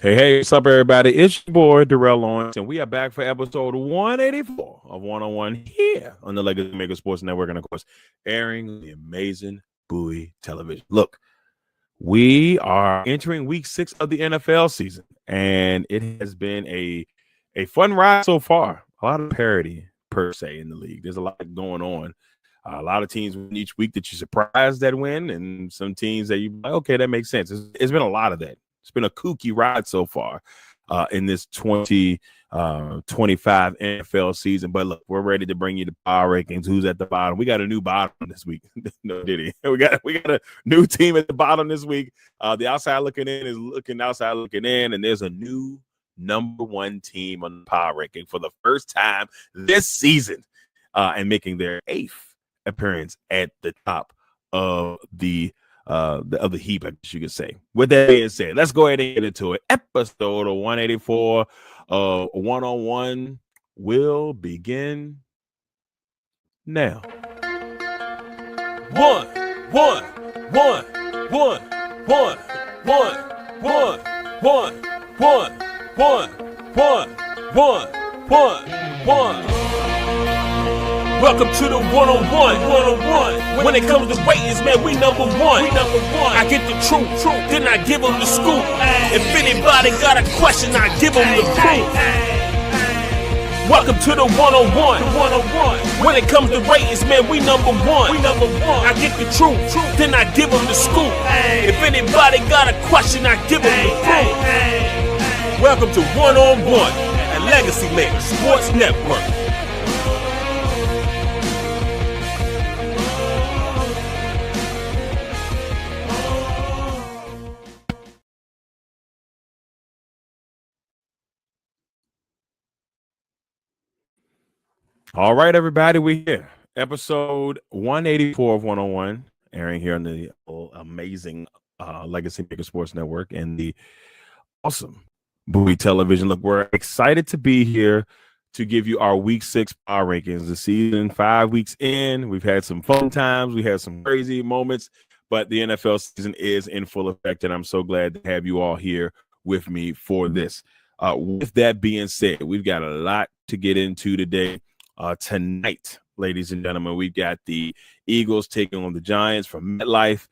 Hey, what's up, everybody? It's your boy, Darrell Owens, and we are back for episode 184 of 101 here on the Legacy Maker Sports Network, and of course, airing the amazing Bowie television. Look, we are entering week 6 of the NFL season, and it has been a fun ride so far. A lot of parity, per se, in the league. There's a lot going on. A lot of teams win each week that you're surprised that win, and some teams that you like, okay, that makes sense. It's been a lot of that. It's been a kooky ride so far in this 2025 NFL season. But look, we're ready to bring you the power rankings. Who's at the bottom? We got a new bottom this week. No, did he? We got a new team at the bottom this week. The outside looking in is looking outside looking in, and there's a new number one team on the power ranking for the first time this season, and making their 8th appearance at the top of the heap, I guess you could say. With that being said, let's go ahead and get into it. Episode 184 of 101 will begin now. One. Welcome to the 101. When it comes to ratings, man, we number one. I get the truth, then I give them the scoop. If anybody got a question, I give them the proof. Welcome to the 101. When it comes to ratings, man, we number one. I get the truth, then I give them the scoop. If anybody got a question, I give them the proof. Welcome to 101 at Legacy Maker Sports Network. All right, everybody, we're here. Episode 184 of 101, airing here on the amazing Legacy Maker Sports Network and the awesome Bowie television. Look, we're excited to be here to give you our week 6 power rankings. The season 5 weeks in, we've had some fun times. We had some crazy moments, but the NFL season is in full effect, and I'm so glad to have you all here with me for this. With that being said, we've got a lot to get into today. Tonight, ladies and gentlemen, we've got the Eagles taking on the Giants from MetLife.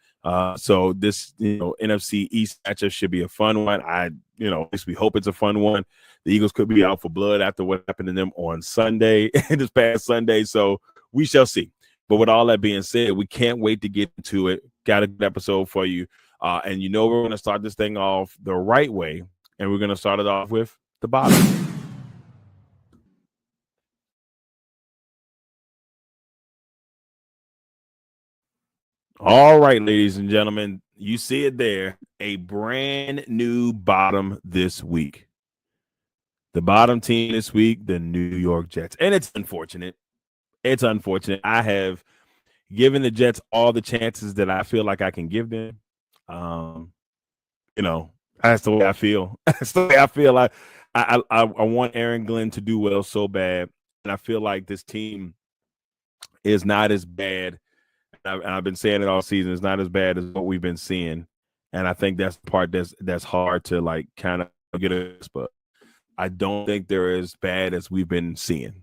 So this, NFC East matchup should be a fun one. At least we hope it's a fun one. The Eagles could be out for blood after what happened to them on Sunday, this past Sunday. So we shall see. But with all that being said, we can't wait to get into it. Got a good episode for you. And we're going to start this thing off the right way. And we're going to start it off with the bottom. All right, ladies and gentlemen, you see it there, a brand new bottom this week. The bottom team this week, the New York Jets. And it's unfortunate. I have given the Jets all the chances that I feel like I can give them. That's the way I feel. That's the way I feel. I want Aaron Glenn to do well so bad. And I feel like this team is not as bad. I've been saying it all season. It's not as bad as what we've been seeing, and I think that's the part that's hard to kind of get us. But I don't think they're as bad as we've been seeing,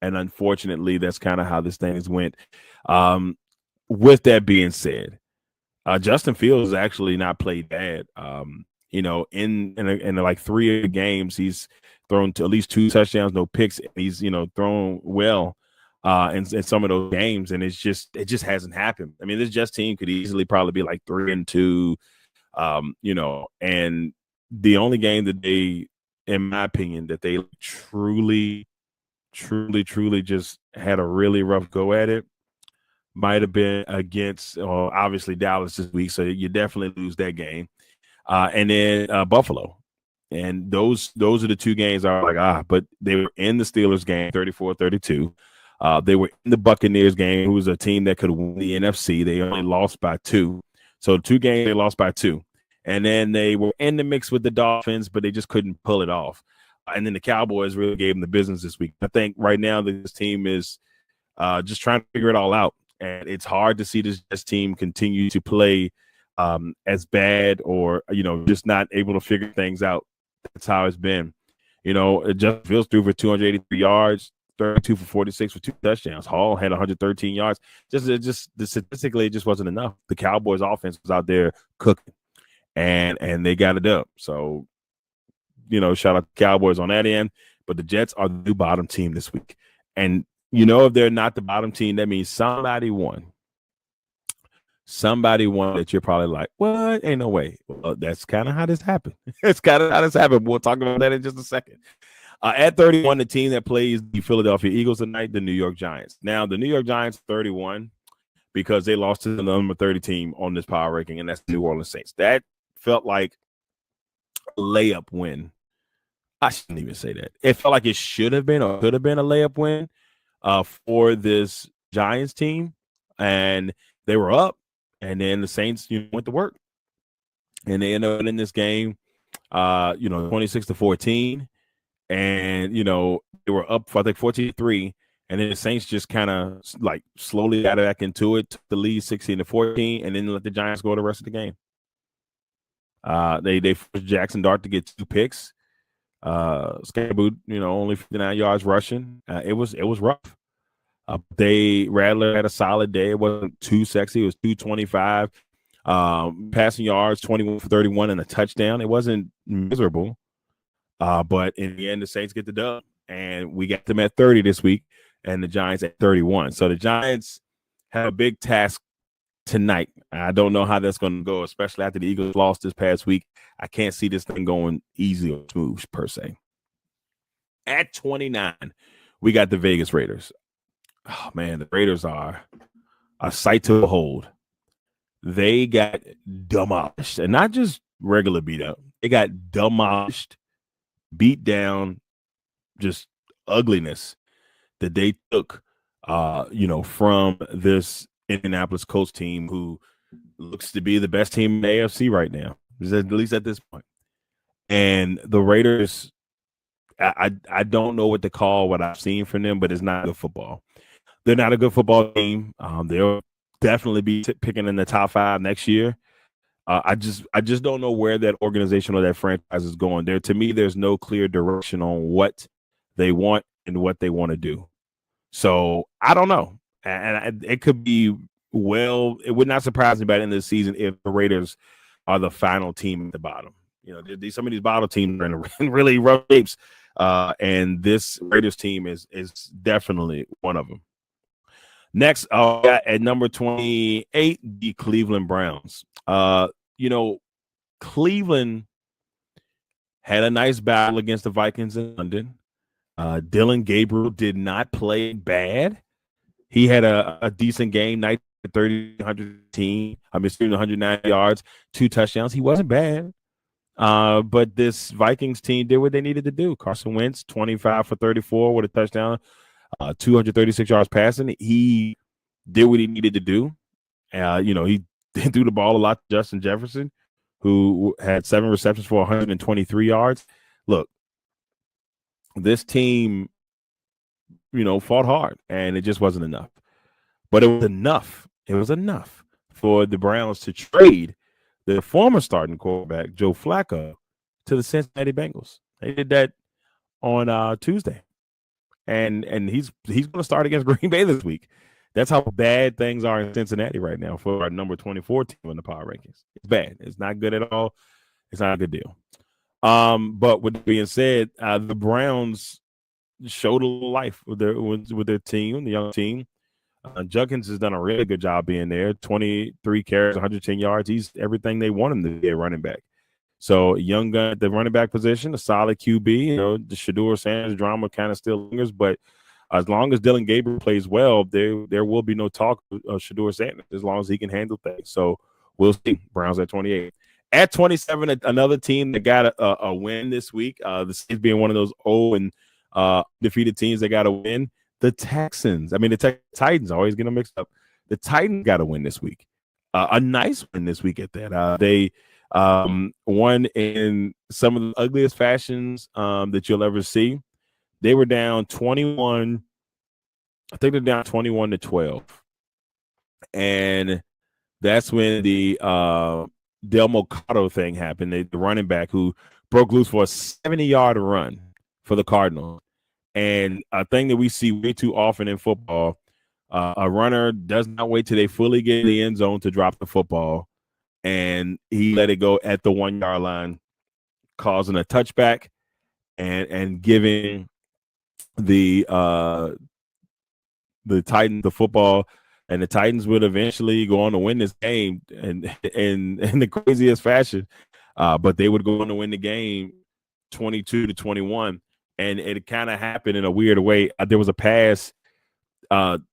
and unfortunately, that's kind of how this thing has went. With that being said, Justin Fields has actually not played bad. In like 3 of the games, he's thrown to at least 2 touchdowns, no picks. And he's thrown well. In some of those games, and it just hasn't happened. I mean, this Jets team could easily probably be like 3-2, and the only game that they, in my opinion, that they truly just had a really rough go at it might have been against, obviously Dallas this week, so you definitely lose that game, and then Buffalo. And those are the 2 games I was like, but they were in the Steelers game, 34-32. They were in the Buccaneers game, who was a team that could win the NFC. They only lost by 2. So 2 games, they lost by 2. And then they were in the mix with the Dolphins, but they just couldn't pull it off. And then the Cowboys really gave them the business this week. I think right now this team is just trying to figure it all out. And it's hard to see this team continue to play as bad or, just not able to figure things out. That's how it's been. Justin Fields threw for 283 yards, 32 for 46 for 2 touchdowns. Hall had 113 yards. Statistically, it just wasn't enough. The Cowboys offense was out there cooking, and they got it up. So, shout out to the Cowboys on that end. But the Jets are the new bottom team this week. And, if they're not the bottom team, that means somebody won. Somebody won that you're probably like, what? Ain't no way. Well, that's kind of how this happened. It's kind of how this happened. We'll talk about that in just a second. At 31, the team that plays the Philadelphia Eagles tonight, the New York Giants. Now, the New York Giants 31 because they lost to the number 30 team on this power ranking, and that's the New Orleans Saints. That felt like a layup win. I shouldn't even say that. It felt like it should have been or could have been a layup win for this Giants team, and they were up. And then the Saints, went to work, and they ended up in this game, 26-14, and they were up for I think 14-3, and then the Saints just kind of like slowly got back into it, took the lead 16-14, and then let the Giants go the rest of the game. They forced Jackson Dart to get 2 picks. Scaboo, only 59 yards rushing. It was rough. Rattler had a solid day. It wasn't too sexy. It was 225 passing yards, 21 for 31 and a touchdown. It wasn't miserable. But in the end, the Saints get the dub, and we got them at 30 this week, and the Giants at 31. So the Giants have a big task tonight. I don't know how that's going to go, especially after the Eagles lost this past week. I can't see this thing going easy or smooth per se. At 29, we got the Vegas Raiders. Oh, man, the Raiders are a sight to behold. They got demolished, and not just regular beat up. They got demolished, beat down, just ugliness that they took, from this Indianapolis Colts team who looks to be the best team in the AFC right now, at least at this point. And the Raiders, I don't know what to call what I've seen from them, but it's not good football. They're not a good football team. They'll definitely be picking in the top 5 next year. I just don't know where that organization or that franchise is going. To me, there's no clear direction on what they want and what they want to do. So I don't know. And it could be, it would not surprise me by the end of the season if the Raiders are the final team at the bottom. Some of these bottom teams are in really rough shapes. And this Raiders team is definitely one of them. Next, at number 28, the Cleveland Browns. Cleveland had a nice battle against the Vikings in London. Dylan Gabriel did not play bad. He had a decent game, 109 yards, 2 touchdowns. He wasn't bad. But this Vikings team did what they needed to do. Carson Wentz, 25 for 34 with a touchdown. 236 yards passing. He did what he needed to do. He threw the ball a lot to Justin Jefferson, who had 7 receptions for 123 yards. Look, this team, fought hard, and it just wasn't enough. But it was enough. It was enough for the Browns to trade the former starting quarterback, Joe Flacco, to the Cincinnati Bengals. They did that on Tuesday. And he's going to start against Green Bay this week. That's how bad things are in Cincinnati right now for our number 24 team in the power rankings. It's bad. It's not good at all. It's not a good deal. But with that being said, the Browns showed a little life with their team, the young team. Junkins has done a really good job being there. 23 carries, 110 yards. He's everything they want him to be a running back. So young gun at the running back position, a solid QB. The Shedeur Sanders drama kind of still lingers, but as long as Dylan Gabriel plays well, there will be no talk of Shedeur Sanders as long as he can handle things. So we'll see. Browns at 28. At 27, another team that got a win this week. The Saints being one of those defeated teams that got a win. The Texans. The Titans. I always get them mixed up. The Titans got a win this week. A nice win this week at that. They won in some of the ugliest fashions that you'll ever see. They were down 21. I think they're down 21-12. And that's when the Del Mocato thing happened. The running back who broke loose for a 70-yard run for the Cardinals. And a thing that we see way too often in football, a runner does not wait till they fully get in the end zone to drop the football. And he let it go at the 1-yard line, causing a touchback and giving the Titans the football, and the Titans would eventually go on to win this game and in the craziest fashion. But they would go on to win the game 22-21. And it kind of happened in a weird way. There was a pass. Cam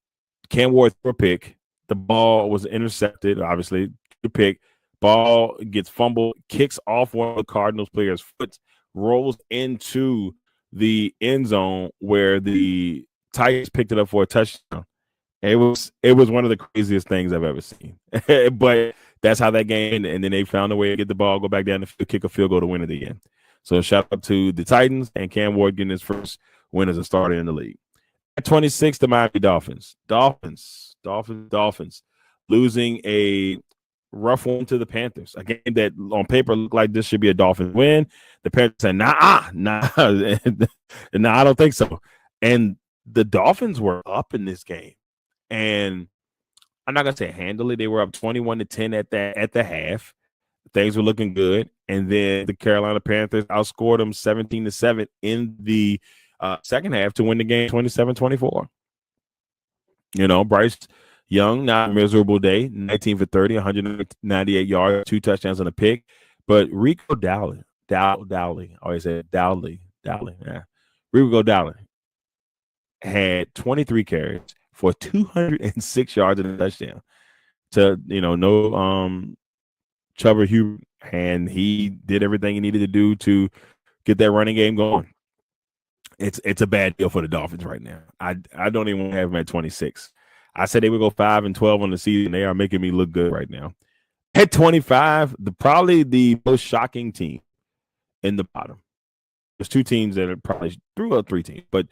Ward threw a pick. The ball was intercepted, obviously. The pick. Ball gets fumbled, kicks off one of the Cardinals players' foot, rolls into the end zone where the Titans picked it up for a touchdown. It was one of the craziest things I've ever seen. But that's how that game ended. And then they found a way to get the ball, go back down the field, kick a field goal to win it again. So shout out to the Titans and Cam Ward getting his first win as a starter in the league. At 26, the Miami Dolphins. Dolphins losing a rough one to the Panthers. A game that on paper looked like this should be a Dolphins win. The Panthers said, nah, I don't think so. And the Dolphins were up in this game. And I'm not going to say handily. They were up 21-10 at the half. Things were looking good. And then the Carolina Panthers outscored them 17-7 in the second half to win the game 27-24. Bryce Young, not a miserable day, 19 for 30, 198 yards, 2 touchdowns and a pick. But Rico Dowdley, I always said Dowdley, yeah. Rico Dowdley had 23 carries for 206 yards and a touchdown. To no Chuba Hubbard, and he did everything he needed to do to get that running game going. It's a bad deal for the Dolphins right now. I don't even want to have them at 26. I said they would go 5-12 on the season. They are making me look good right now. At 25, probably the most shocking team in the bottom. There's 2 teams that are probably 3 teams, but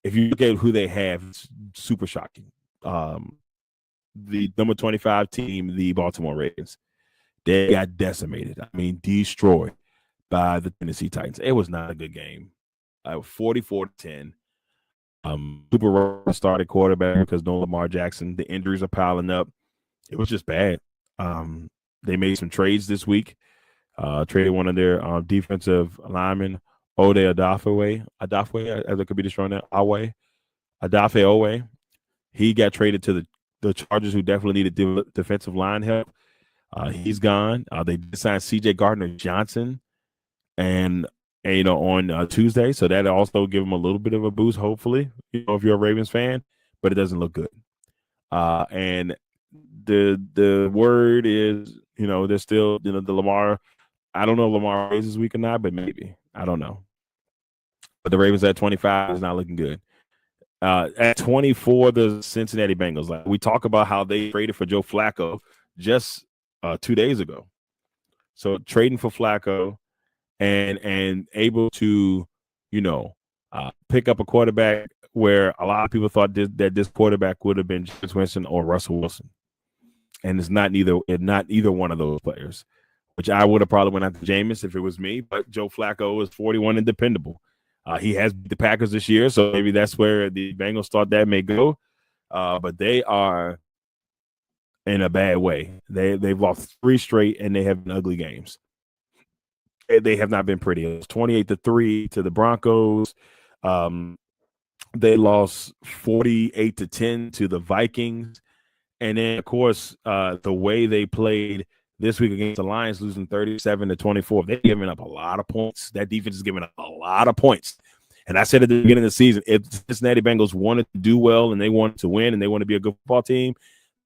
if you look at who they have, it's super shocking. The number 25 team, the Baltimore Ravens, they got decimated. I mean, destroyed by the Tennessee Titans. It was not a good game. 44-10. Super Bowl started quarterback because no Lamar Jackson. The injuries are piling up. It was just bad. They made some trades this week. Traded one of their defensive linemen, Ode Adafe, as it could be destroyed now. Adafe Owe. He got traded to the Chargers, who definitely needed defensive line help. He's gone. They signed C.J. Gardner-Johnson and on Tuesday, so that also give them a little bit of a boost, hopefully, if you're a Ravens fan, but it doesn't look good. And the word is, there's still, the Lamar. I don't know if Lamar plays this week or not, but maybe. I don't know. But the Ravens at 25 is not looking good. At 24, the Cincinnati Bengals. Like we talk about how they traded for Joe Flacco just 2 days ago. So trading for Flacco and able to, pick up a quarterback where a lot of people thought that this quarterback would have been Jameis Winston or Russell Wilson. And it's not either one of those players, which I would have probably went after Jameis if it was me. But Joe Flacco is 41 and dependable. He has the Packers this year, so maybe that's where the Bengals thought that may go. But they are in a bad way. They've lost 3 straight, and they have been ugly games. They have not been pretty. It was 28-3 to the Broncos. They lost 48-10 to the Vikings. And then, of course, the way they played this week against the Lions, losing 37-24. They're giving up a lot of points. That defense is giving up a lot of points. And I said at the beginning of the season, if the Cincinnati Bengals wanted to do well and they wanted to win and they want to be a good football team,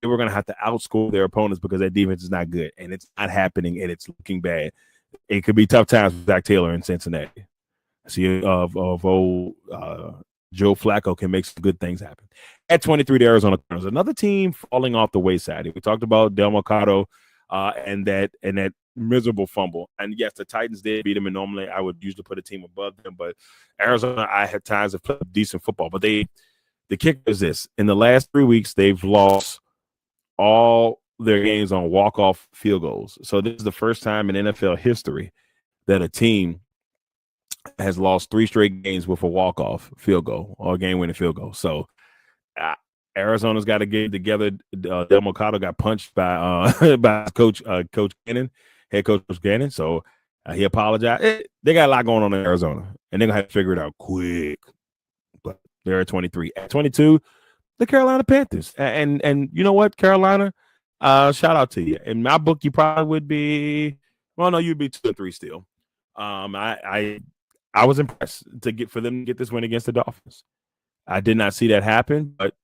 they were going to have to outscore their opponents because that defense is not good. And it's not happening, and it's looking bad. It could be tough times with Zach Taylor in Cincinnati. See, of old Joe Flacco can make some good things happen. At 23, the Arizona Cardinals, another team falling off the wayside. We talked about Del Mercado and that miserable fumble. And yes, the Titans did beat them, and normally I would usually put a team above them. But Arizona, I had times have played decent football. But the kicker is this: in the last 3 weeks, they've lost all their games on walk-off field goals. So this is the first time in NFL history that a team has lost 3 straight games with a walk-off field goal or game-winning field goal. So Arizona's got to get it together. Del Mercado got punched by by Coach Gannon, head coach Gannon. So he apologized. They got a lot going on in Arizona, and they're gonna have to figure it out quick. But they're at 23. At 22, the Carolina Panthers. And you know what, Carolina? Shout out to you. In my book, you probably would be. Well, no, you'd be 2-3 still. I was impressed for them to get this win against the Dolphins. I did not see that happen, but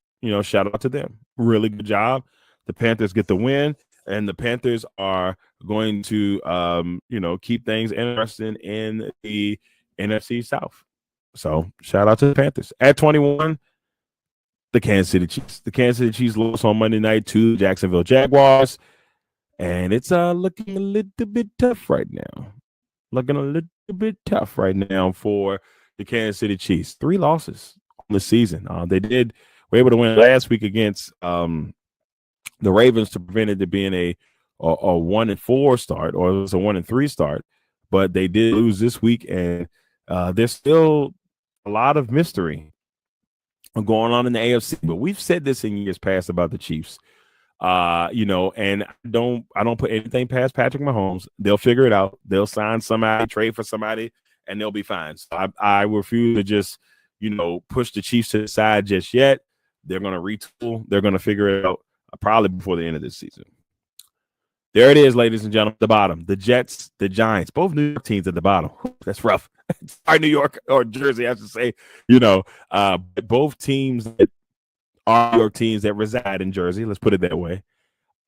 shout out to them. Really good job. The Panthers get the win, and the Panthers are going to keep things interesting in the NFC South. So shout out to the Panthers. At 21, the Kansas City Chiefs. The Kansas City Chiefs lost on Monday night to Jacksonville Jaguars, and it's looking a little bit tough right now. Looking a little bit tough right now for the Kansas City Chiefs. 3 losses on the season. They were able to win last week against the Ravens to prevent it to being a 1-4 start, or it was a 1-3 start. But they did lose this week, and there's still a lot of mystery going on in the AFC. But we've said this in years past about the Chiefs. And I don't put anything past Patrick Mahomes. They'll figure it out. They'll sign somebody, trade for somebody, and they'll be fine. So I refuse to just, push the Chiefs to the side just yet. They're going to retool. They're going to figure it out probably before the end of this season. There it is, ladies and gentlemen, the bottom. The Jets, the Giants, both New York teams at the bottom. That's rough. Sorry, New York or Jersey, I should say. Both teams that are New York teams that reside in Jersey, let's put it that way,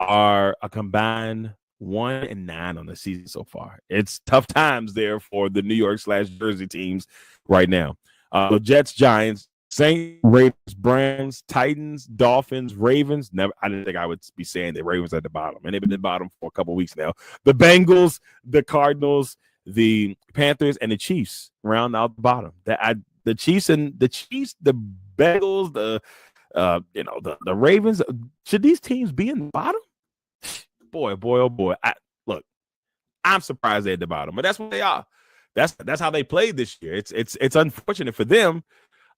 are a combined 1-9 on the season so far. It's tough times there for the New York/Jersey teams right now. The Jets, Giants, Saints, Raiders, Browns, Titans, Dolphins, Ravens. I didn't think I would be saying the Ravens at the bottom, and they've been at the bottom for a couple of weeks now. The Bengals, the Cardinals, the Panthers, and the Chiefs round out the bottom. The Chiefs, the Bengals, the Ravens. Should these teams be in the bottom? Boy, oh boy. I'm surprised they're at the bottom, but that's what they are. That's how they played this year. It's unfortunate for them.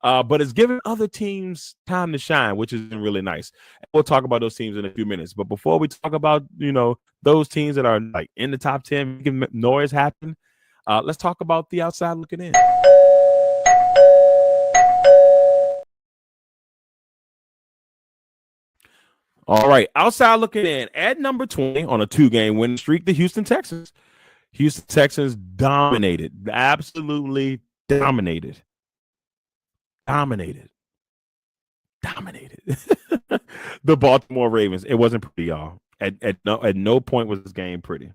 But it's giving other teams time to shine, which is really nice. We'll talk about those teams in a few minutes. But before we talk about, those teams that are like in the top 10, making noise happen, let's talk about the outside looking in. All right, outside looking in at number 20 on a 2-game winning streak, the Houston Texans. Houston Texans dominated, absolutely dominated. Dominated the Baltimore Ravens. It wasn't pretty, y'all. At no point was this game pretty.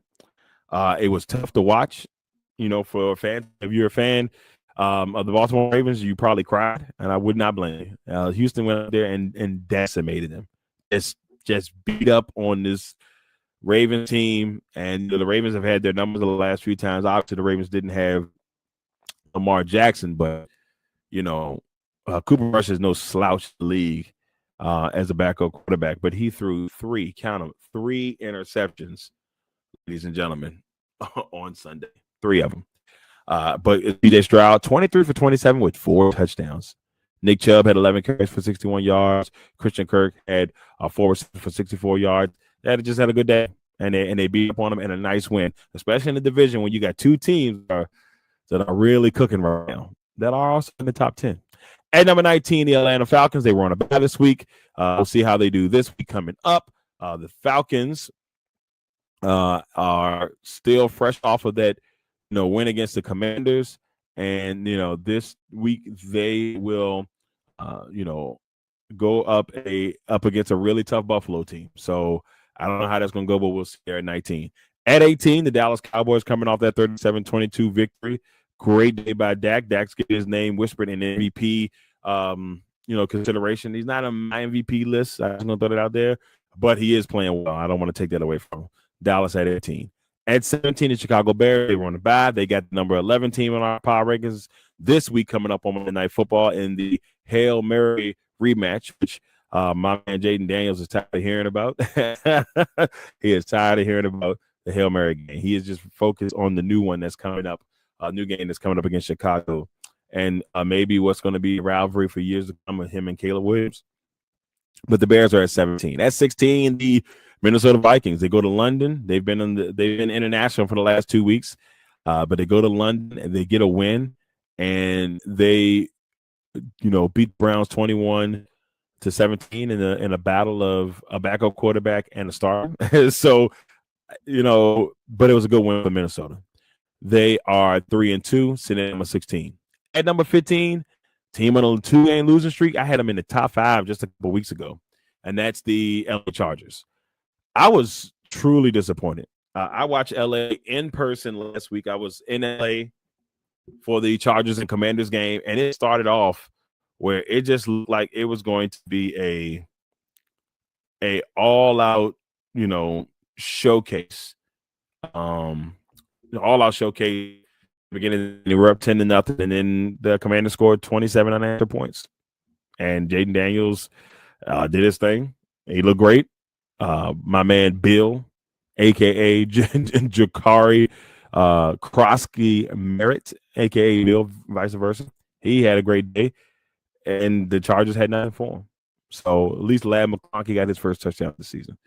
It was tough to watch, for a fan. If you're a fan of the Baltimore Ravens, you probably cried, and I would not blame you. Houston went out there and decimated them. It's just beat up on this Ravens team, and the Ravens have had their numbers the last few times. Obviously, the Ravens didn't have Lamar Jackson, but Cooper Rush is no slouch in the league as a backup quarterback, but he threw 3 interceptions, ladies and gentlemen, on Sunday. 3 of them. But DJ Stroud, 23 for 27 with 4 touchdowns. Nick Chubb had 11 carries for 61 yards. Christian Kirk had 4 for 64 yards. They just had a good day, and they beat up on them in a nice win, especially in the division when you got 2 teams that are really cooking right now that are also in the top 10. At number 19, the Atlanta Falcons. They were on a bye this week. We'll see how they do this week coming up. The Falcons are still fresh off of that, win against the Commanders. And, this week they will, go up against a really tough Buffalo team. So I don't know how that's going to go, but we'll see there at 19. At 18, the Dallas Cowboys coming off that 37-22 victory. Great day by Dak. Dak's getting his name whispered in MVP, consideration. He's not on my MVP list. I'm just going to throw it out there, but he is playing well. I don't want to take that away from him. Dallas at 18. At 17, the Chicago Bears, they were on the bye. They got the number 11 team in our power rankings this week coming up on Monday Night Football in the Hail Mary rematch, which my man Jaden Daniels is tired of hearing about. He is tired of hearing about the Hail Mary game. He is just focused on the new one that's coming up new game that's coming up against Chicago, and maybe what's going to be a rivalry for years to come with him and Caleb Williams. But the Bears are at 17. At 16, the Minnesota Vikings. They go to London. They've been international for the last 2 weeks, but they go to London and they get a win, and they beat Browns 21-17 in a battle of a backup quarterback and a starter. So, but it was a good win for Minnesota. They are 3-2, sitting at number 16. At number 15, team on a 2-game losing streak. I had them in the top 5 just a couple weeks ago, and that's the LA Chargers. I was truly disappointed. I watched LA in person last week. I was in LA for the Chargers and Commanders game, and it started off where it just looked like it was going to be a all-out, showcase. All-out showcase. Beginning, they were up 10-0, and then the Commanders scored 27 unanswered points. And Jaden Daniels did his thing. He looked great. My man Bill, a.k.a. Jakari Krosky Merritt, a.k.a. Bill, vice versa. He had a great day, and the Chargers had nothing for him. So at least Ladd McConkey got his first touchdown this season.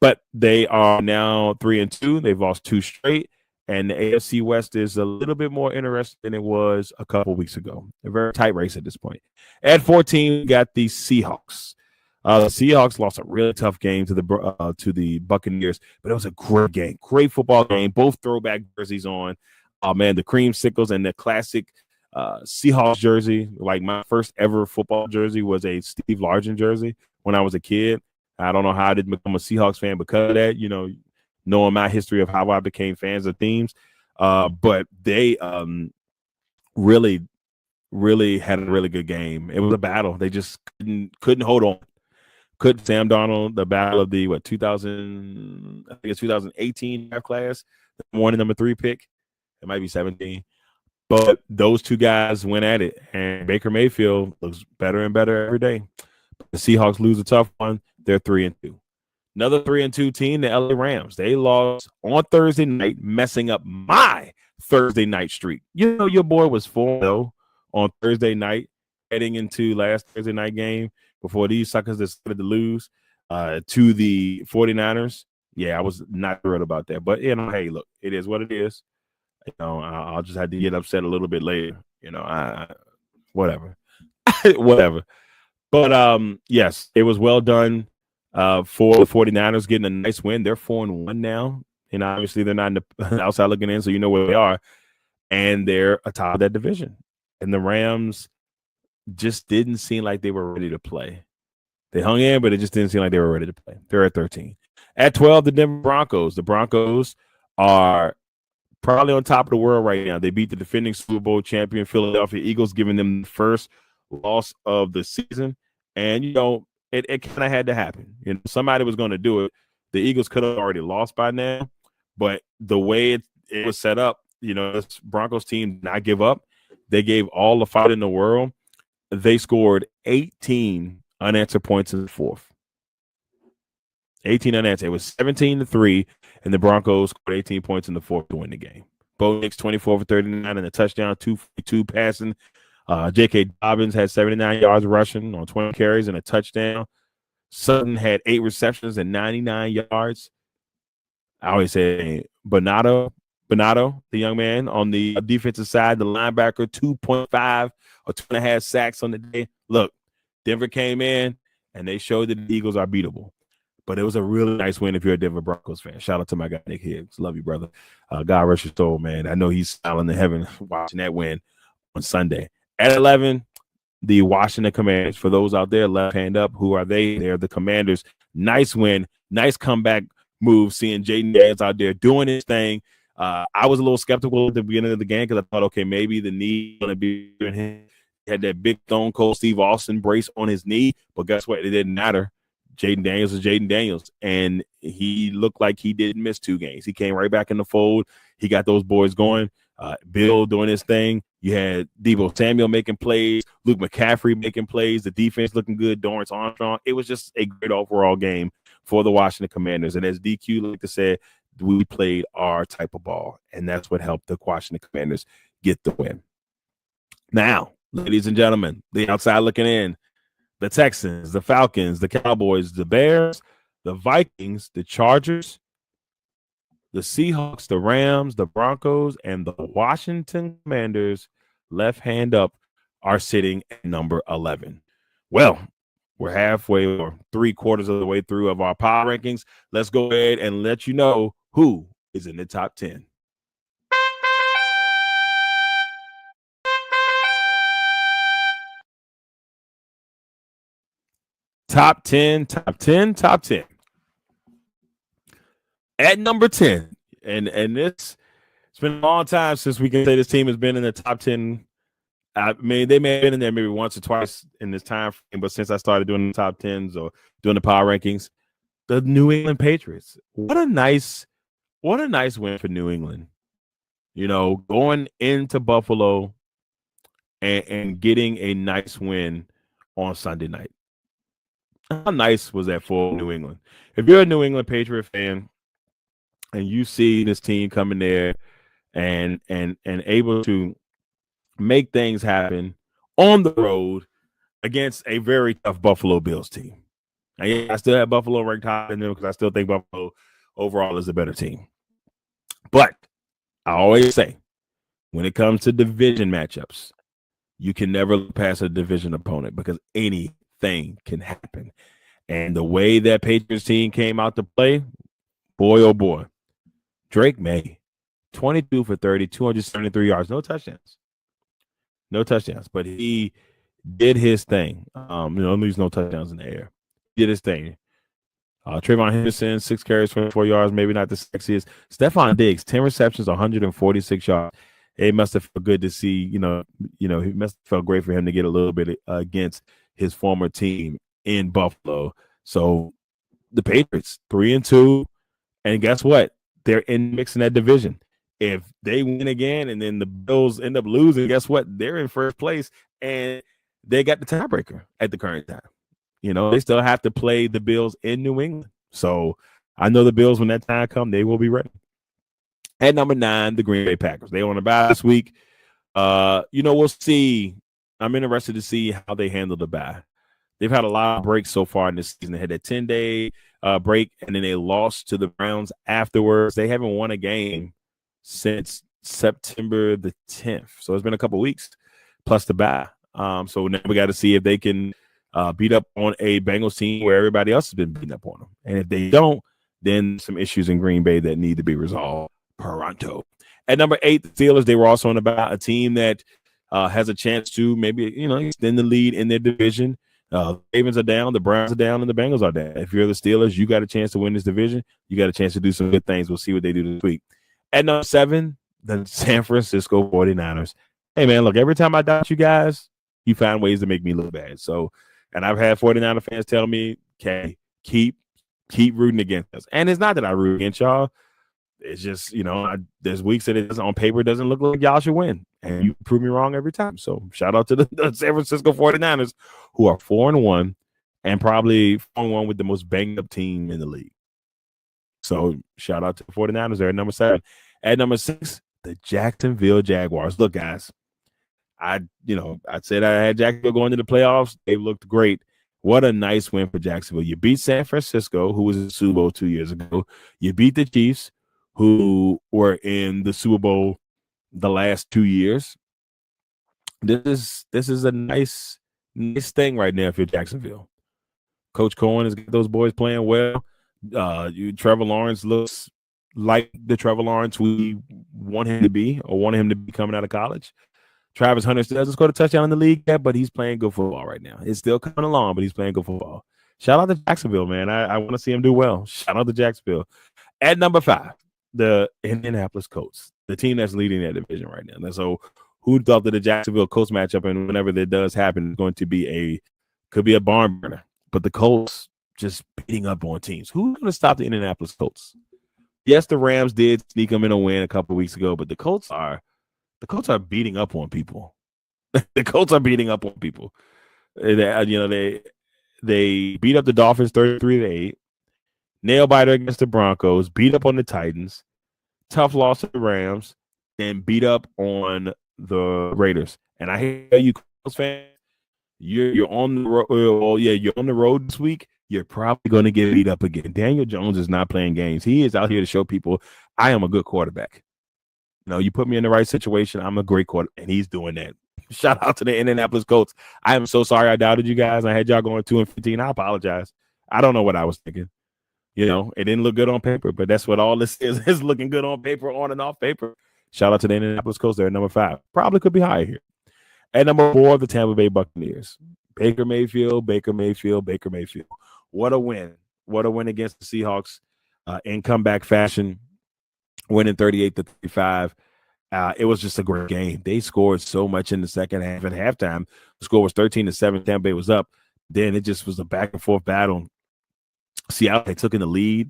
But they are now 3-2. They've lost 2 straight. And the AFC West is a little bit more interesting than it was a couple weeks ago. A very tight race at this point. At 14, we got the Seahawks. The Seahawks lost a really tough game to the Buccaneers, but it was a great game, great football game. Both throwback jerseys on. Oh man, the creamsicles and the classic Seahawks jersey. Like my first ever football jersey was a Steve Largent jersey when I was a kid. I don't know how I didn't become a Seahawks fan because of that. Knowing my history of how I became fans of teams. But they really, really had a really good game. It was a battle. They just couldn't hold on. Couldn't Sam Darnold, the battle of the 2018 draft class, the number 3 pick. It might be 17. But those two guys went at it, and Baker Mayfield looks better and better every day. The Seahawks lose a tough one. They're 3-2. Another 3-2 team, the LA Rams. They lost on Thursday night, messing up my Thursday night streak. Your boy was 4-0 on Thursday night, heading into last Thursday night game before these suckers decided to lose to the 49ers. Yeah, I was not thrilled about that. But, hey, look, it is what it is. I'll just have to get upset a little bit later. Whatever. Whatever. But, yes, it was well done. For the 49ers getting a nice win. They're 4-1 now. And obviously they're not in the outside looking in, so you know where they are. And they're atop of that division. And the Rams just didn't seem like they were ready to play. They hung in, but it just didn't seem like they were ready to play. They're at 13. At 12, the Denver Broncos. The Broncos are probably on top of the world right now. They beat the defending Super Bowl champion Philadelphia Eagles, giving them the first loss of the season. And, it kind of had to happen. Somebody was going to do it. The Eagles could have already lost by now, but the way it was set up, this Broncos team did not give up. They gave all the fight in the world. They scored 18 unanswered points in the fourth. 18 unanswered. It was 17-3, and the Broncos scored 18 points in the fourth to win the game. Bo Nix 24 for 39 and a touchdown, 242 passing. J.K. Dobbins had 79 yards rushing on 20 carries and a touchdown. Sutton had 8 receptions and 99 yards. I always say Bonato, the young man on the defensive side, the linebacker, 2.5 or 2.5 sacks on the day. Look, Denver came in, and they showed that the Eagles are beatable. But it was a really nice win if you're a Denver Broncos fan. Shout out to my guy, Nick Higgs. Love you, brother. God rest your soul, man. I know he's smiling in heaven watching that win on Sunday. At 11, the Washington Commanders. For those out there, left hand up, who are they? They're the Commanders. Nice win, nice comeback move, seeing Jaden Daniels out there doing his thing. I was a little skeptical at the beginning of the game because I thought, okay, maybe the knee going to be in him. He had that big Stone Cold Steve Austin brace on his knee, but guess what? It didn't matter. Jaden Daniels is Jaden Daniels, and he looked like he didn't miss 2 games. He came right back in the fold. He got those boys going. Bill doing his thing. You had Deebo Samuel making plays, Luke McCaffrey making plays, the defense looking good, Dorrance Armstrong. It was just a great overall game for the Washington Commanders. And as DQ like to say, we played our type of ball, and that's what helped the Washington Commanders get the win. Now, ladies and gentlemen, the outside looking in, the Texans, the Falcons, the Cowboys, the Bears, the Vikings, the Chargers, the Seahawks, the Rams, the Broncos, and the Washington Commanders, left hand up, are sitting at number 11. Well, we're halfway or 3/4 of the way through of our power rankings. Let's go ahead and let you know who is in the top 10. Top 10, top 10, top 10. At number 10, and it's been a long time since we can say this team has been in the top 10. I mean, they may have been in there maybe once or twice in this time frame, but since I started doing the top 10s or doing the power rankings, the New England Patriots. What a nice win for New England. You know, going into Buffalo and getting a nice win on Sunday night. How nice was that for New England? If you're a New England Patriot fan and you see this team coming there and able to make things happen on the road against a very tough Buffalo Bills team. And yeah, I still have Buffalo ranked higher than them because I still think Buffalo overall is a better team. But I always say, when it comes to division matchups, you can never look past a division opponent because anything can happen. And the way that Patriots team came out to play, boy, oh boy. Drake May, 22 for 30, 273 yards, no touchdowns. No touchdowns, but he did his thing. There's no touchdowns in the air. He did his thing. Trayvon Henderson, 6 carries, 24 yards, maybe not the sexiest. Stephon Diggs, 10 receptions, 146 yards. It must have felt good to see, he must have felt great for him to get a little bit against his former team in Buffalo. So the Patriots, 3-2, and guess what? They're in mixing that division. If they win again and then the Bills end up losing, guess what? They're in first place and they got the tiebreaker at the current time. They still have to play the Bills in New England. So I know the Bills, when that time comes, they will be ready. At number 9, the Green Bay Packers. They on a bye this week. We'll see. I'm interested to see how they handle the bye. They've had a lot of breaks so far in this season. They had a 10-day break, and then they lost to the Browns afterwards. They haven't won a game since September the 10th. So it's been a couple weeks plus the bye. So now we got to see if they can beat up on a Bengals team where everybody else has been beating up on them. And if they don't, then some issues in Green Bay that need to be resolved pronto. At number 8, the Steelers, they were also on about a team that has a chance to maybe, extend the lead in their division. The Ravens are down, the Browns are down, and the Bengals are down. If you're the Steelers, you got a chance to win this division. You got a chance to do some good things. We'll see what they do this week. At number 7, the San Francisco 49ers. Hey, man, look, every time I doubt you guys, you find ways to make me look bad. So, and I've had 49er fans tell me, okay, keep rooting against us. And it's not that I root against y'all. It's just, there's weeks that it doesn't, on paper, doesn't look like y'all should win. And you prove me wrong every time. So shout out to the San Francisco 49ers, who are 4-1 and probably 4-1 with the most banged up team in the league. So shout out to the 49ers there at number 7. At number 6, the Jacksonville Jaguars. Look, guys, I said I had Jacksonville going to the playoffs. They looked great. What a nice win for Jacksonville. You beat San Francisco, who was in the Super Bowl 2 years ago. You beat the Chiefs, who were in the Super Bowl the last 2 years. This is a nice thing right now for Jacksonville. Coach Cohen has got those boys playing well. Trevor Lawrence looks like the Trevor Lawrence we want him to be, or wanted him to be coming out of college. Travis Hunter still hasn't scored a touchdown in the league yet, but he's playing good football right now. It's still coming along, but he's playing good football. Shout out to Jacksonville, man. I want to see him do well. Shout out to Jacksonville. At number 5, the Indianapolis Colts, the team that's leading that division right now. And so who thought that the Jacksonville Colts matchup, and whenever that does happen, is going to be could be a barn burner. But the Colts just beating up on teams. Who's going to stop the Indianapolis Colts? Yes, the Rams did sneak them in a win a couple of weeks ago, but the Colts are beating up on people. The Colts are beating up on people. They beat up the Dolphins 33-8. nail biter against the Broncos, beat up on the Titans, tough loss to the Rams, and beat up on the Raiders. And I hear you, Cardinals fans, you're on the road. Well, yeah, you're on the road this week. You're probably going to get beat up again. Daniel Jones is not playing games. He is out here to show people I am a good quarterback. You put me in the right situation. I'm a great quarterback, and he's doing that. Shout out to the Indianapolis Colts. I am so sorry I doubted you guys. I had y'all going 2-15. I apologize. I don't know what I was thinking. It didn't look good on paper, but that's what all this is looking good on paper, on and off paper. Shout out to the Indianapolis Colts. They're at number 5. Probably could be higher here. At number 4, the Tampa Bay Buccaneers. Baker Mayfield. What a win. What a win against the Seahawks in comeback fashion, winning 38-35. It was just a great game. They scored so much in the second half. At halftime, the score was 13-7. Tampa Bay was up. Then it just was a back and forth battle. Seattle, they took in the lead.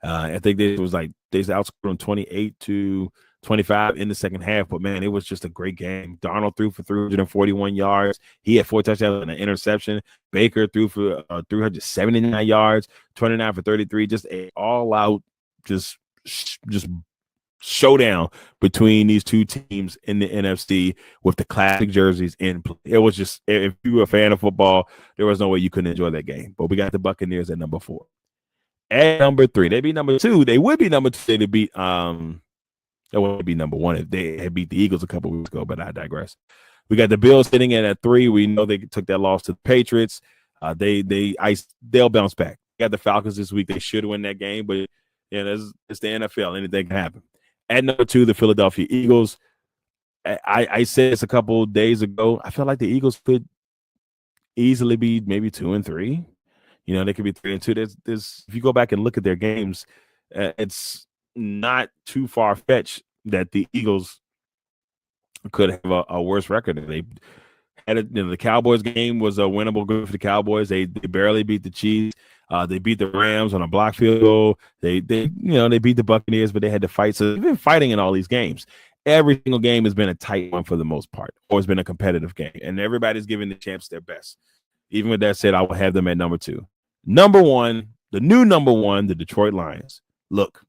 I think they outscored them 28-25 in the second half. But man, it was just a great game. Darnold threw for 341 yards. He had 4 touchdowns and an interception. Baker threw for 379 yards, 29 for 33. Just a all-out, just showdown between these two teams in the NFC with the classic jerseys in play. It was just, if you were a fan of football, there was no way you couldn't enjoy that game. But we got the Buccaneers at number 4. At number 3, they beat number 2. They would be number 2. They beat that would be number 1 if they had beat the Eagles a couple weeks ago, but I digress. We got the Bills sitting in at 3. We know they took that loss to the Patriots. They'll bounce back. They got the Falcons this week. They should win that game, but it's the NFL. Anything can happen. At number 2, the Philadelphia Eagles. I said this a couple of days ago. I feel like the Eagles could easily be maybe 2-3. They could be 3-2. There's if you go back and look at their games, it's not too far fetched that the Eagles could have a worse record. They had the Cowboys game was a winnable game for the Cowboys. They barely beat the Chiefs. They beat the Rams on a block field goal. They beat the Buccaneers, but they had to fight. So they've been fighting in all these games. Every single game has been a tight one for the most part, or it's been a competitive game, and everybody's giving the champs their best. Even with that said, I will have them at number 2. Number 1, the new number 1, the Detroit Lions. Look,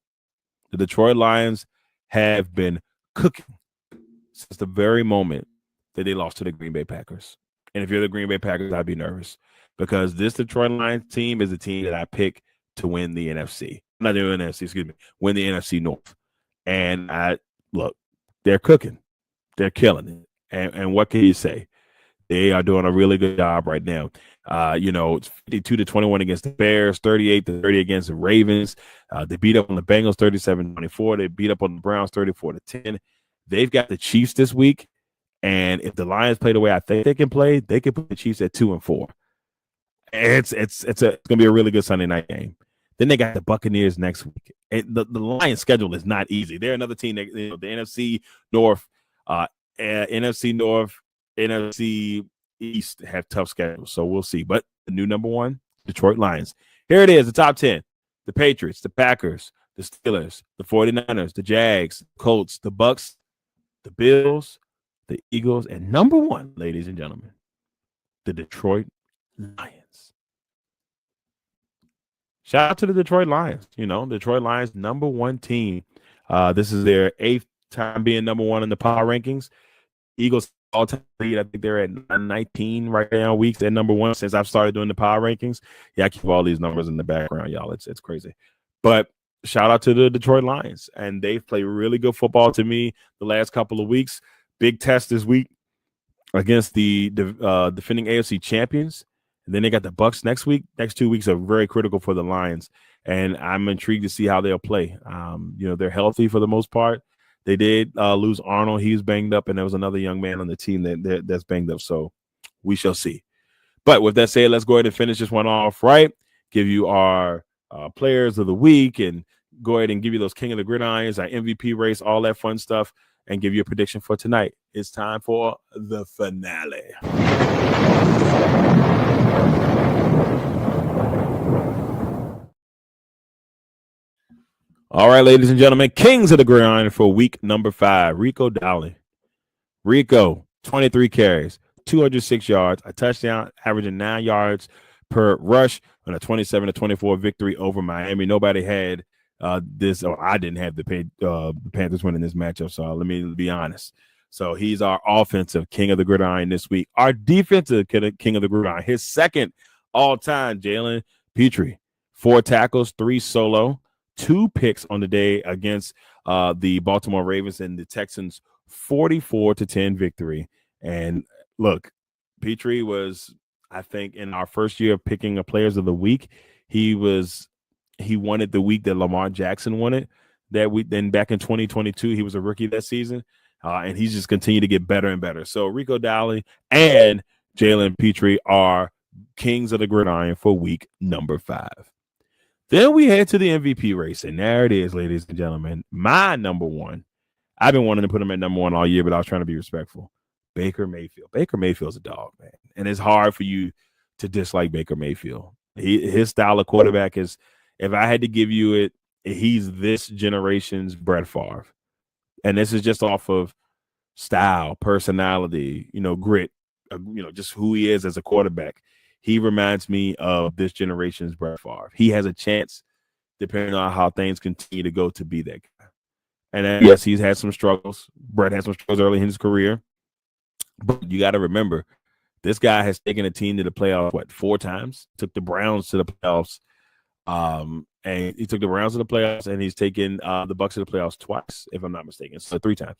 the Detroit Lions have been cooking since the very moment that they lost to the Green Bay Packers. And if you're the Green Bay Packers, I'd be nervous because this Detroit Lions team is a team that I pick to win the NFC. Not the NFC, excuse me, win the NFC North. And they're cooking. They're killing it. And what can you say? They are doing a really good job right now. It's 52-21 against the Bears, 38-30 against the Ravens. They beat up on the Bengals 37-24. They beat up on the Browns 34-10. They've got the Chiefs this week. And if the Lions play the way I think they can play, they could put the Chiefs at 2-4. It's going to be a really good Sunday night game. Then they got the Buccaneers next week. And the Lions schedule is not easy. They're another team that the NFC North, NFC East have tough schedules. So we'll see. But the new number 1, Detroit Lions. Here it is, the top 10. The Patriots, the Packers, the Steelers, the 49ers, the Jags, the Colts, the Bucks, the Bills, the Eagles, and number 1, ladies and gentlemen, the Detroit Lions. Shout out to the Detroit Lions. Detroit Lions, number 1 team. This is their 8th time being number 1 in the power rankings. Eagles all-time lead. I think they're at 19 right now weeks at number 1 since I've started doing the power rankings. Yeah, I keep all these numbers in the background, y'all. It's crazy. But shout out to the Detroit Lions. And they've played really good football to me the last couple of weeks. Big test this week against the defending AFC champions. And then they got the Bucks next week. Next 2 weeks are very critical for the Lions. And I'm intrigued to see how they'll play. They're healthy for the most part. They did lose Arnold. He's banged up, and there was another young man on the team that's banged up. So we shall see. But with that said, let's go ahead and finish this one off right. Give you our players of the week and go ahead and give you those King of the Gridirons, our MVP race, all that fun stuff, and give you a prediction for tonight. It's time for the finale. All right, ladies and gentlemen, Kings of the Gridiron for week number 5, Rico Dowling. Rico, 23 carries, 206 yards, a touchdown, averaging 9 yards per rush on a 27-24 victory over Miami. Nobody had this, or I didn't have the Panthers winning this matchup. So let me be honest. So he's our offensive king of the gridiron this week. Our defensive king of the gridiron, his second all-time, Jalen Petrie. 4 tackles, 3 solo, 2 picks on the day against the Baltimore Ravens and the Texans' 44-10 victory. And look, Petrie was, I think, in our first year of picking a players of the week, he wanted the week that Lamar Jackson won it. Then back in 2022, he was a rookie that season. And he's just continued to get better and better. So Rico Dowling and Jalen Petrie are kings of the gridiron for week number 5. Then we head to the MVP race, and there it is, ladies and gentlemen. My number one. I've been wanting to put him at number 1 all year, but I was trying to be respectful. Baker Mayfield. Baker Mayfield's a dog, man. And it's hard for you to dislike Baker Mayfield. His style of quarterback is, if I had to give you it, he's this generation's Brett Favre. And this is just off of style, personality, grit, just who he is as a quarterback. He reminds me of this generation's Brett Favre. He has a chance, depending on how things continue to go, to be that guy. And yes, he's had some struggles. Brett had some struggles early in his career. But you got to remember, this guy has taken a team to the playoffs, 4 times? Took the Browns to the playoffs. And he took the Browns to the playoffs, and he's taken the Bucs to the playoffs twice, if I'm not mistaken. So 3 times.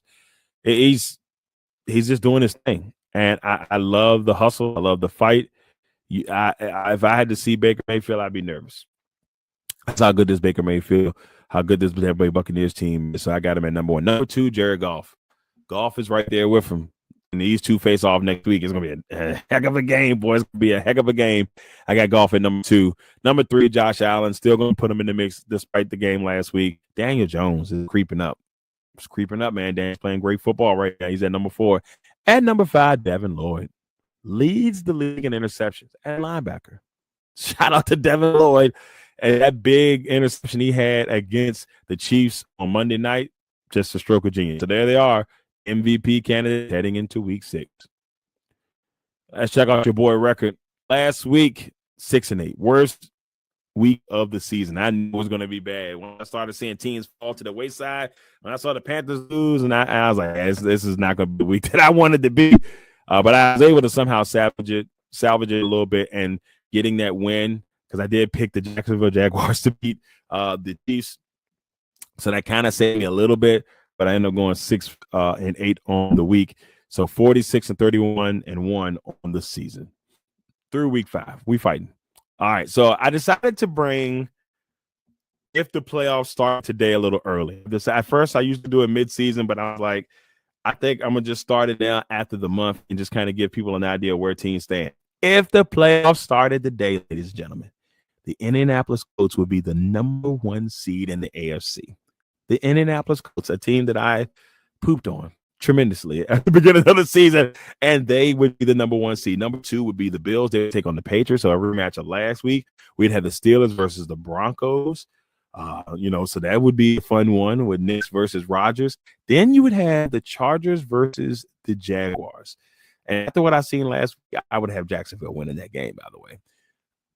He's just doing his thing. And I love the hustle. I love the fight. If I had to see Baker Mayfield, I'd be nervous. That's how good this Baker Mayfield, how good this Tampa Bay Buccaneers team is. So I got him at number 1. Number 2, Jared Goff. Goff is right there with him. And these two face off next week. It's going to be a heck of a game, boys. It's going to be a heck of a game. I got Goff at number 2. Number 3, Josh Allen. Still going to put him in the mix despite the game last week. Daniel Jones is creeping up. It's creeping up, man. Daniel's playing great football right now. He's at number 4. At number 5, Devin Lloyd. Leads the league in interceptions at linebacker. Shout out to Devin Lloyd. And that big interception he had against the Chiefs on Monday night, just a stroke of genius. So there they are. MVP candidate heading into week 6. Let's check out your boy record. Last week, 6-8. Worst week of the season. I knew it was going to be bad. When I started seeing teams fall to the wayside, when I saw the Panthers lose, and I was like, this is not going to be the week that I wanted to be. But I was able to somehow salvage it a little bit and getting that win, because I did pick the Jacksonville Jaguars to beat the Chiefs. So that kind of saved me a little bit. But I ended up going 6-8 on the week. So 46-31-1 on the season. Through week 5. We fighting. All right. So I decided to bring, if the playoffs start today, a little early. At first, I used to do it mid-season, but I was like, I think I'm going to just start it now after the month and just kind of give people an idea where teams stand. If the playoffs started today, ladies and gentlemen, the Indianapolis Colts would be the number 1 seed in the AFC. The Indianapolis Colts, a team that I pooped on tremendously at the beginning of the season, and they would be the number 1 seed. Number 2 would be the Bills. They would take on the Patriots. So a rematch of last week. We'd have the Steelers versus the Broncos. So that would be a fun one with Knicks versus Rodgers. Then you would have the Chargers versus the Jaguars. And after what I seen last week, I would have Jacksonville winning that game, by the way.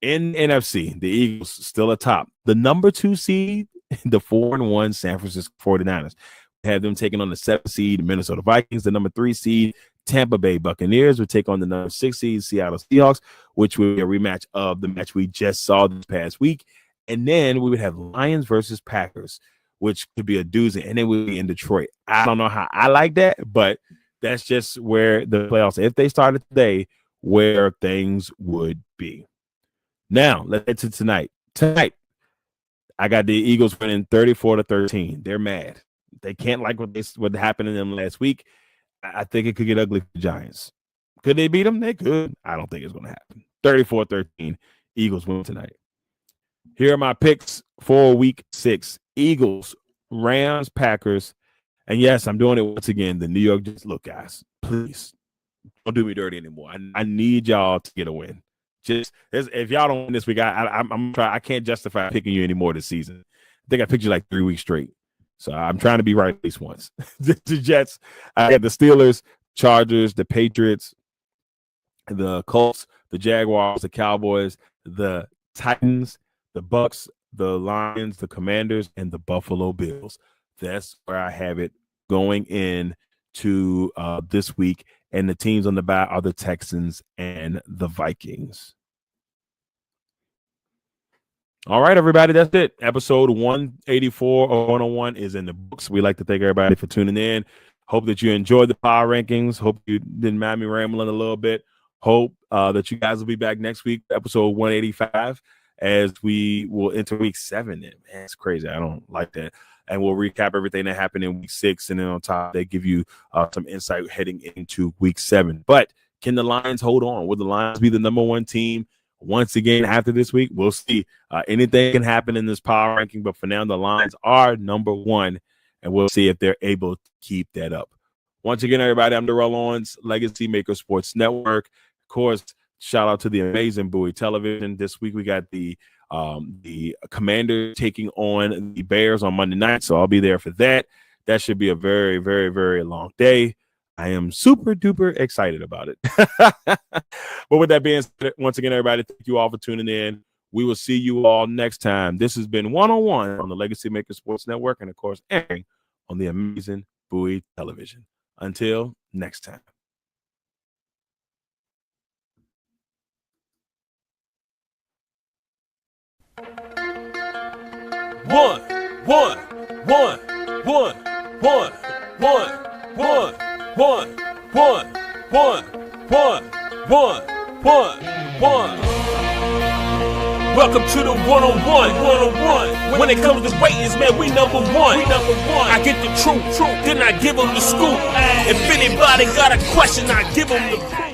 In NFC, the Eagles still atop. The number 2 seed, the 4-1 San Francisco 49ers. We have them taking on the 7th seed Minnesota Vikings. The number 3 seed Tampa Bay Buccaneers would take on the number 6 seed Seattle Seahawks, which would be a rematch of the match we just saw this past week. And then we would have Lions versus Packers, which could be a doozy. And then we'd be in Detroit. I don't know how I like that, but that's just where the playoffs, if they started today, where things would be. Now, let's get to tonight. Tonight, I got the Eagles winning 34-13. They're mad. They can't like what happened to them last week. I think it could get ugly for the Giants. Could they beat them? They could. I don't think it's going to happen. 34-13. Eagles win tonight. Here are my picks for week 6. Eagles, Rams, Packers. And yes, I'm doing it once again. The New York Jets. Look, guys, please don't do me dirty anymore. I need y'all to get a win. Just if y'all don't win this week, I can't justify picking you anymore this season. I think I picked you like 3 weeks straight. So I'm trying to be right at least once. The Jets, I had the Steelers, Chargers, the Patriots, the Colts, the Jaguars, the Cowboys, the Titans, the Bucks, the Lions, the Commanders, and the Buffalo Bills. That's where I have it going in to this week. And the teams on the bye are the Texans and the Vikings. All right, everybody, that's it. Episode 184 of 101 is in the books. We'd like to thank everybody for tuning in. Hope that you enjoyed the power rankings. Hope you didn't mind me rambling a little bit. Hope that you guys will be back next week, episode 185, as we will enter week 7. And, man, it's crazy. I don't like that. And we'll recap everything that happened in week 6. And then on top, they give you some insight heading into week 7. But can the Lions hold on? Will the Lions be the number 1 team once again after this week? We'll see. Anything can happen in this power ranking. But for now, the Lions are number 1. And we'll see if they're able to keep that up. Once again, everybody, I'm Darrell Owens, Legacy Maker Sports Network. Of course, shout out to the amazing Bowie Television. This week we got the Commanders taking on the Bears on Monday night, so I'll be there for that. That should be a very, very, very long day. I am super duper excited about it. But with that being said, once again, everybody, thank you all for tuning in. We will see you all next time. This has been 101 on the Legacy Maker Sports Network and, of course, airing on the amazing Bowie Television. Until next time. One. Welcome to the 101. When it comes to ratings, man, we number one. I get the truth, then I give them the scoop. If anybody got a question, I give them the proof.